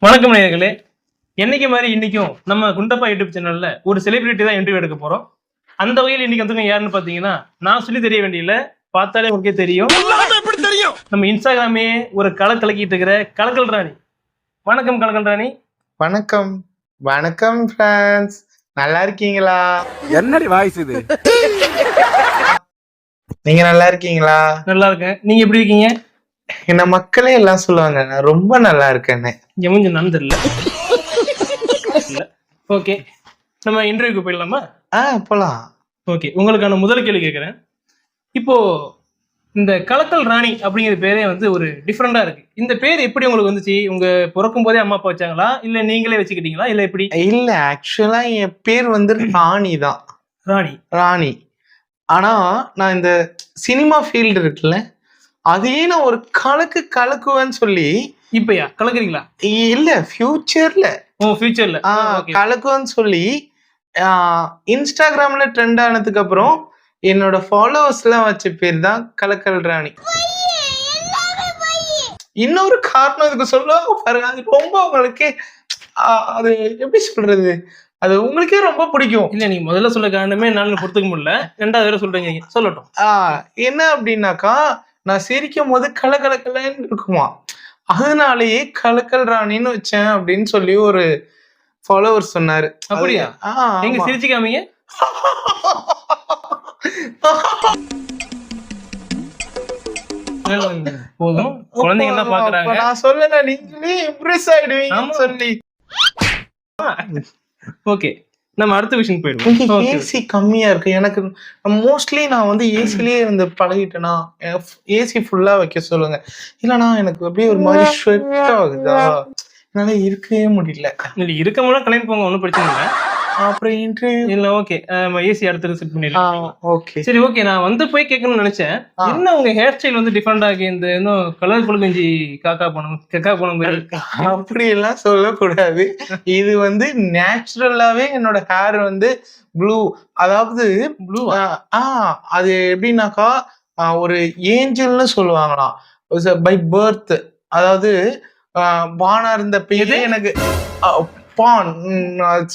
வணக்கம் நேயர்களே. என்னைக்கு மாதிரி இன்னைக்கும் நம்ம குண்டப்பா யூடியூப் சேனல்ல ஒரு செலிபிரிட்டி தான் இன்டர்வியூ எடுக்க போறோம். அந்த வகையில் இன்னைக்கு வந்து யாருன்னு பாத்தீங்கன்னா, நான் சொல்லி தெரிய வேண்டியல, பார்த்தாலே உங்களுக்கே தெரியும். நம்ம இன்ஸ்டாகிராமே ஒரு கலக்கிட்டு இருக்கிற கலக்கல் ராணி. வணக்கம் கலக்கல் ராணி. வணக்கம் வணக்கம் ஃப்ரெண்ட்ஸ், நல்லா இருக்கீங்களா? என்னடி வாய்ஸ் இது? நீங்க நல்லா இருக்கீங்களா? நல்லா இருக்கேன். நீங்க எப்படி இருக்கீங்க? என்ன மக்களே எல்லாம் சொல்லுவாங்க நான் ரொம்ப நல்லா இருக்கேன்னு. எமுஞ்சு நான் தெரியல. ஓகே, நம்ம இன்டர்வியூக்கு போயிடலாமா? போலாம். ஓகே, உங்களுக்கான முதல் கேள்வி கேட்குறேன். இப்போ இந்த கலக்கல் ராணி அப்படிங்கிற பேரே வந்து ஒரு டிஃப்ரெண்டா இருக்கு. இந்த பேர் எப்படி உங்களுக்கு வந்துச்சு? உங்க பிறக்கும் போதே அம்மா அப்பா வச்சாங்களா, இல்ல நீங்களே வச்சுக்கிட்டீங்களா, இல்ல எப்படி? இல்ல, ஆக்சுவலா என் பேர் வந்து ராணி தான். ராணி. ஆனா நான் இந்த சினிமா ஃபீல்டு இருக்குல்ல, அதையே நான் ஒரு கலக்குவேன்னு சொல்லி. இப்பயா கலக்குறீங்களா? இல்ல, ஃபியூச்சர்ல. ஃபியூச்சர்ல கலக்குவேன்னு சொல்லி இன்ஸ்டாகிராம்ல ட்ரெண்ட் ஆனதுக்கு அப்புறம் என்னோட ஃபாலோவர்ஸ் எல்லாம் வச்ச பேர் தான் கலக்கல் ராணி. இன்னொரு காரணம் இதுக்கு சொல்லுவாங்க பாருங்க, அது ரொம்ப உங்களுக்கு அது எப்படி சொல்றது, அது உங்களுக்கே ரொம்ப பிடிக்கும். இல்ல, நீங்க முதல்ல சொல்ல காரணமே என்னால பொறுத்துக்க முடியல, ரெண்டாவது வேற சொல்றீங்க, சொல்லட்டும். என்ன அப்படின்னாக்கா, நான் சிரிக்கும் போது கலக்கலன்னு இருக்குமா, அதனாலேயே கலக்கல் ராணின்னு வச்சேன் அப்படின்னு சொல்லி ஒரு ஃபாலோவர் சொன்னாரு. அப்படியா? நீங்க சிரிச்சுக்காமீங்க. போதும், குழந்தைங்க தான் பாக்குறாங்க. நான் சொல்லல, நீங்களே இம்ப்ரெஸ் ஆயிடுவீங்கன்னு சொல்லி. ஓகே, நம்ம அடுத்த விஷயம் போயிடுவோம். ஏசி கம்மியா இருக்கு எனக்கு. மோஸ்ட்லி நான் வந்து ஏசிலேயே இருந்து பழகிட்டேனா, ஏசி ஃபுல்லா வைக்க சொல்லுங்க. இல்லனா எனக்கு அப்படியே ஒரு மாதிரி ஸ்வெட் ஆகுதா, என்னால இருக்கவே முடியல. இருக்க முடியல, கிளம்பி போங்க, ஒன்றும் பிரச்சனை இல்லை. அப்புறம் இன்டர்வியூ இல்ல. ஓகே, நம்ம ஏசி அடுத்து செட் பண்ணிடலாம். ஓகே, சரி. ஓகே, நான் வந்து போய் கேட்கணும்னு நினைச்சேன். என்ன உங்க ஹேர் ஸ்டைல் வந்து டிஃபரெண்டா இருக்கு, இந்த இன்னும் கலர் குழுங்கஞ்சி கக்கா போன அப்படி எல்லாம் சொல்லக்கூடாது. இது வந்து நேச்சுரலாவே என்னோட ஹேர் வந்து ப்ளூ. அதாவது ப்ளூ, அது எப்படின்னாக்கா, ஒரு ஏஞ்சல்னு சொல்லுவாங்களாம் பை பர்த். அதாவது பானா இருந்த பேரு எனக்கு பான்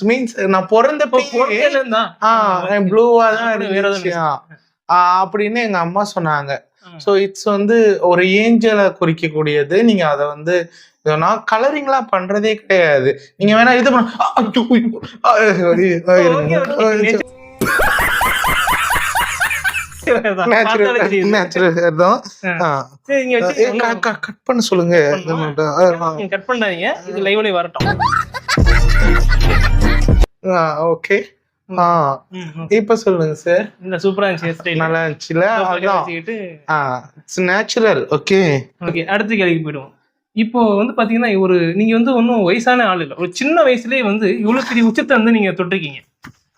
மீன்ஸ் நான் பிறந்த ப்ளூவா தான் இருந்துச்சு அப்படின்னு எங்க அம்மா சொன்னாங்க. ஸோ இட்ஸ் வந்து ஒரு ஏஞ்சலை குறிக்கக்கூடியது. நீங்க அதை வந்து நான் கலரிங்லாம் பண்றதே கிடையாது. நீங்க வேணா இது கட் பண்ண சொல்லுங்க. கட் பண்ணாதீங்க, இது லைவ்ல வரட்டும். ஓகே, இப்ப சொல்லுங்க சார். இந்த சூப்பரா இருந்துச்சு, நல்லா இருந்துச்சுல, அதான் நேச்சுரல். ஓகே ஓகே, அடுத்த கேள்விக்கு போயிடுவோம். இப்போ வந்து பாத்தீங்கன்னா, நீங்க வந்து ஒன்னும் வயசான ஆள் இல்லை, ஒரு சின்ன வயசுலயே வந்து இவ்வளவு பெரிய உச்சத்தை வந்து நீங்க தொட்டிருக்கீங்க.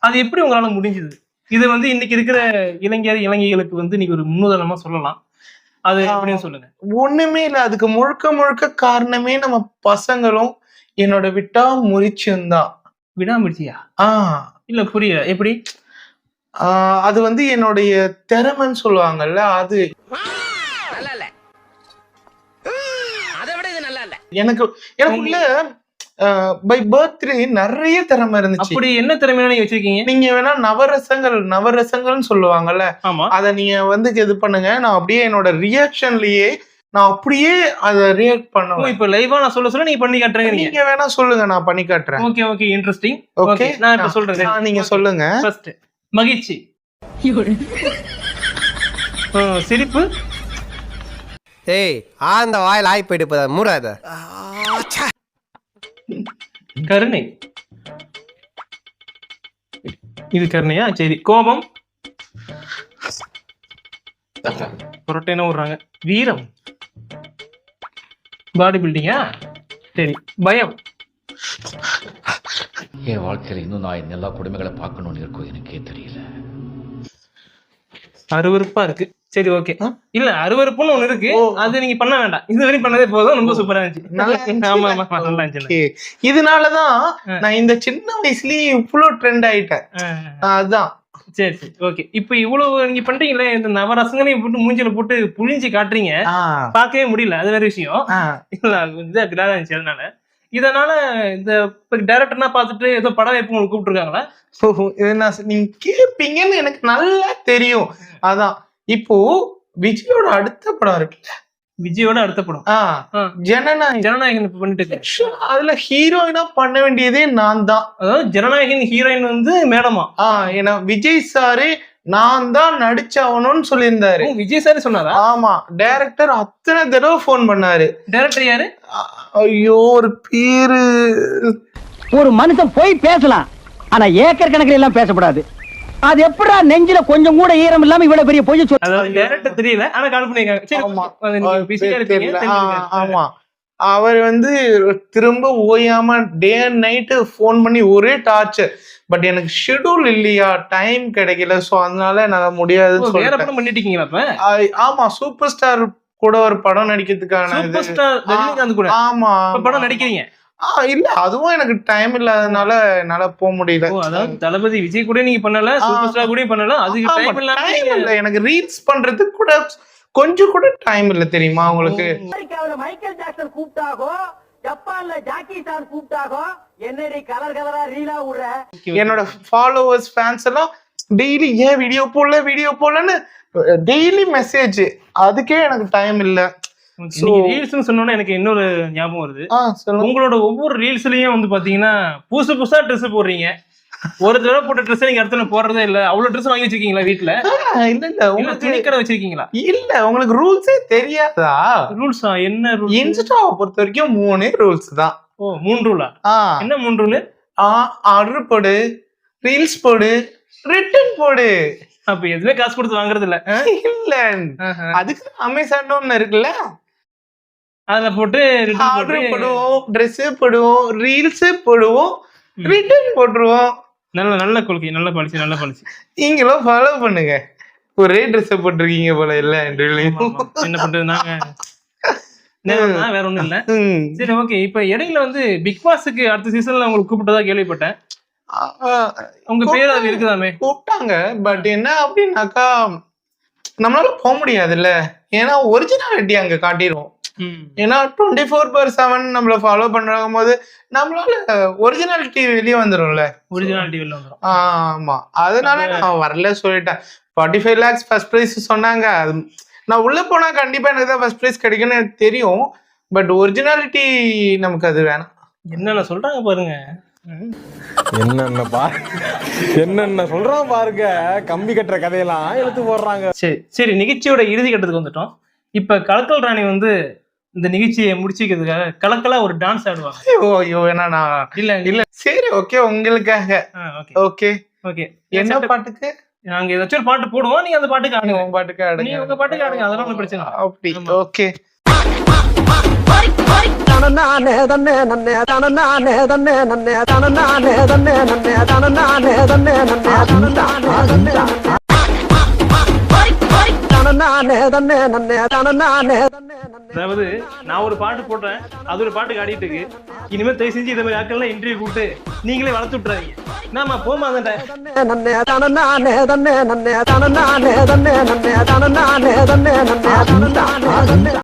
அது எப்படி உங்களால முடிஞ்சது? இது வந்து இன்னைக்கு இருக்கிற இளைஞர்களுக்கு வந்து நீங்க ஒரு முன்னுதாரணமா சொல்லலாம். அது எப்படின்னு சொல்லுங்க. ஒண்ணுமே இல்ல, அதுக்கு முழுக்க காரணமே நம்ம பசங்களும் என்னோட விடாமுயற்சியும் தான். விடாமுயற்சியா? இல்ல, புரியல, எப்படி? அது வந்து என்னுடைய திறமைன்னு சொல்லுவாங்கல்ல, அது எனக்குள்ள பை பர்த்டே நிறைய திறமை இருந்துச்சு. அப்படி என்ன திறமை நீங்க வச்சிருக்கீங்க? நீங்க வேணா நவரசங்கள்னு சொல்லுவாங்கல்ல, அத நீங்க வந்து இது பண்ணுங்க. நான் அப்படியே என்னோட ரியாக்ஷன்லயே நான் அப்படியே அத ரியாக்ட் பண்ணுவேன். இப்ப லைவா நான் சொல்ல நீங்க பண்ணி காட்டுறீங்க. நீங்க வேணா சொல்லுங்க, நான் பண்ணி காட்டுறேன். Okay, interesting. ஓகே, நான் இப்ப சொல்றேன், நீங்க சொல்லுங்க. ஃபர்ஸ்ட் மகிழ்ச்சி, சிரிப்பு, ஏய் ஆந்த வாயில் ஆய் போயிட்டு போதா மூடாத. கருணை, இது கருணையா? சரி. கோபம், புரட்டேன விடுறாங்க. வீரம், பாடி பில்டிங்கா? சரி. பயம், என் வாழ்க்கையில இன்னும் நான் எல்லா கொடுமைகளை பார்க்கணும்னு இருக்கோ எனக்கே தெரியல. அருவருப்பா இருக்கு. சரி, ஓகே. இல்ல, அருவருப்புன்னு ஒண்ணு இருக்கு, அது நீங்க பண்ண வேண்டாம். இது வரைக்கும் பண்ணதே போதும், ரொம்ப சூப்பரா இருந்துச்சு. இதனாலதான் நான் இந்த சின்ன வயசுலயே இவ்வளவு ட்ரெண்ட் ஆயிட்டேன். அதுதான். சரி சரி, ஓகே. இப்ப இவ்வளவு நீங்க பண்றீங்களே, இந்த நவரசங்களையும் போட்டு மூஞ்சில போட்டு புழிஞ்சு காட்டுறீங்க, பார்க்கவே முடியல, அது வேற விஷயம். இல்ல, இருந்துச்சு. அதனால இதனால இந்த டைரக்டர்னா பார்த்துட்டு ஏதோ படம் வைப்பு உங்களுக்கு கூப்பிட்டுருக்காங்களா? இது நீங்க கேட்பீங்கன்னு எனக்கு நல்லா தெரியும். அதான் இப்போ விஜயோட அடுத்த படம் இருக்குல்ல, விஜயோட அடுத்த படம் ஜனநாயகன். ஜனநாயகன் இப்ப பண்ணிட்டு இருக்கு. அதுல ஹீரோயினா பண்ண வேண்டியதே நான் தான். அதாவது ஜனநாயகன் ஹீரோயின் வந்து மேடமா? ஏன்னா விஜய் சாரு நான் தான் நடிச்சாகணும்னு சொல்லியிருந்தாரு. விஜய் சார் சொன்னாரா? ஆமா, டைரக்டர் அத்தனை தடவை போன் பண்ணாரு. டைரக்டர் யாரு? ஐயோ ஒரு பேரு. ஒரு மனுஷன் போய் பேசலாம், ஆனா ஏக்கர் கணக்கில் எல்லாம் பேசக்கூடாது. அது எப்படா நெஞ்சில கொஞ்சம் கூட ஈரம் இல்லாம இவ்வளவு பெரிய பொய் சொல்ல. அதாவது டைரக்டர் தெரியல, ஆனா கால் பண்ணிருக்காங்க. சரி, ஆமா, அவர் வந்து திரும்ப ஓயாம டே அண்ட் நைட்டு போன் பண்ணி ஒரே டார்ச்சர். பட் எனக்கு ஷெட்யூல் இல்லையா, டைம் கிடைக்கல, சோ அதனால என்னால முடியாதுன்னு சொல்லிட்டேன். பண்ணிட்டீங்களா இப்ப? ஆமா, சூப்பர் ஸ்டார் கூட ஒரு படம் நடிக்கிறதுக்கான சூப்பர் ஸ்டார் ரஜினிகாந்த் கூட ஆமா படம் நடிக்கிறீங்க? இல்ல, அதுவும் எனக்கு டைம் இல்லாதனால என்னால போக முடியல. அதாவது தளபதி விஜய் கூட நீங்க பண்ணல, சூப்பர் ஸ்டார் கூட பண்ணல, அதுக்கு டைம் இல்ல. எனக்கு ரீல்ஸ் பண்றதுக்கு கூட கொஞ்சம் கூட டைம் இல்ல தெரியுமா உங்களுக்கு? அமெரிக்காவுல மைக்கேல் ஜாக்சன் கூப்பிட்டாகோ, ஜப்பான்ல ஜாக்கி சான் கூப்பிட்டாகோ, என்னடி கலர் கலரா ரீலா விடுற. என்னோட ஃபாலோவர்ஸ் ஃபேன்ஸ் எல்லாம் டெய்லி ஏன் வீடியோ போடலன்னு டெய்லி மெசேஜ். அதுக்கே எனக்கு டைம் இல்ல. ரீல்ஸ்னு சொன்னோன்னா எனக்கு இன்னொரு ஞாபகம் வருது. உங்களோட ஒவ்வொரு ரீல்ஸ்லயும் வந்து பாத்தீங்கன்னா புதுசா ட்ரெஸ் போடுறீங்க. ஒரு தடவை போட்ட ட்ரெஸ் நீங்க அடுத்த போடுறதே இல்ல. அவ்வளவு ட்ரெஸ் வாங்கி வச்சிருக்கீங்களா வீட்டுல? இல்ல உங்களுக்கு துணிக்கடை வச்சிருக்கீங்களா? இல்ல, உங்களுக்கு ரூல்ஸே தெரியாதா? ரூல்ஸா? என்ன ரூல்? இன்ஸ்டாவை பொறுத்த வரைக்கும் 3 ரூல்ஸ் தான். 3 ரூலா? என்ன 3 ரூல்? ஆர்டர் போடு, ரீல்ஸ் போடு, ரிட்டர்ன் போடு. அப்ப எதுவுமே காசு கொடுத்து வாங்குறது இல்ல? இல்ல, அதுக்கு அமேசான் ஒண்ணு இருக்குல்ல, அதுல போட்டு ஆர்டர் போடுவோம், ட்ரெஸ் போடுவோம், ரீல்ஸ் போடுவோம், ரிட்டர்ன் போட்டுருவோம். நல்ல கொள்கை, நல்ல பாலிசி. நீங்களும் ஃபாலோ பண்ணுங்க. ஒரே ட்ரெஸ் போட்டிருக்கீங்க போல இல்ல? என்ன பண்றது, நாங்க வேற ஒண்ணும் இல்ல. சரி, ஓகே. இப்ப இடையில வந்து பிக் பாஸுக்கு அடுத்த சீசன்ல உங்களுக்கு கூப்பிட்டதா கேள்விப்பட்டேன். உங்க பேர் அது இருக்குதாமே? கூப்பிட்டாங்க. பட் என்ன அப்படின்னாக்கா நம்மளால போக முடியாதுல்ல, ஏன்னா ஒரிஜினாலிட்டி அங்க காட்டிடுவோம். ஏன்னா 24/7 நம்மள ஃபாலோ பண்றாங்க போது நம்மளால ஒரிஜினாலிட்டி வெளியே வந்துடும்ல. ஆமா, அதனால நான் வரல சொல்லிட்டேன். 45 lakhs ஃபர்ஸ்ட் பிரைஸ் சொன்னாங்க. அது நான் உள்ள போனா கண்டிப்பா எனக்கு தான் ஃபர்ஸ்ட் பிரைஸ் கிடைக்கும்னு எனக்கு தெரியும். பட் ஒரிஜினாலிட்டி நமக்கு அது வேணாம். என்னென்ன சொல்றாங்க பாருங்க. என்னென்ன சொல்றான் பாருங்க. கம்பி கட்டுற கதையெல்லாம் எடுத்து போடுறாங்க. சரி, நிகழ்ச்சியோட இறுதி கட்டத்துக்கு வந்துட்டோம். இப்ப கலக்கல் ராணி வந்து இந்த நிகழ்ச்சியை முடிச்சுக்கிறதுக்காக கலக்கலா ஒரு டான்ஸ் ஆடுவாங்க. ஐயோ ஏன்னா நான் இல்ல. சரி, ஓகே, உங்களுக்காக. ஓகே, என்ன பாட்டுக்கு? நாங்க ஏதாச்சும் ஒரு பாட்டு போடுவோம், நீங்க அந்த பாட்டுக்கு ஆடுங்க. உங்க பாட்டுக்கு ஆடுங்க. நீங்க உங்க பாட்டுக்கு ஆடுங்க, அதெல்லாம் ஒண்ணும் பிரச்சனை இல்ல. அப்படி ஓகே. அதாவது நான் ஒரு பாட்டு போட்டேன், அது ஒரு பாட்டுக்கு ஆடிட்டு இருக்கு. இனிமேல் தயவு செஞ்சு இந்த மாதிரி ஆட்கள் இன்டர்வியூ கூப்பிட்டு நீங்களே வளர்த்து விட்டுறாதீங்க. நாம போமா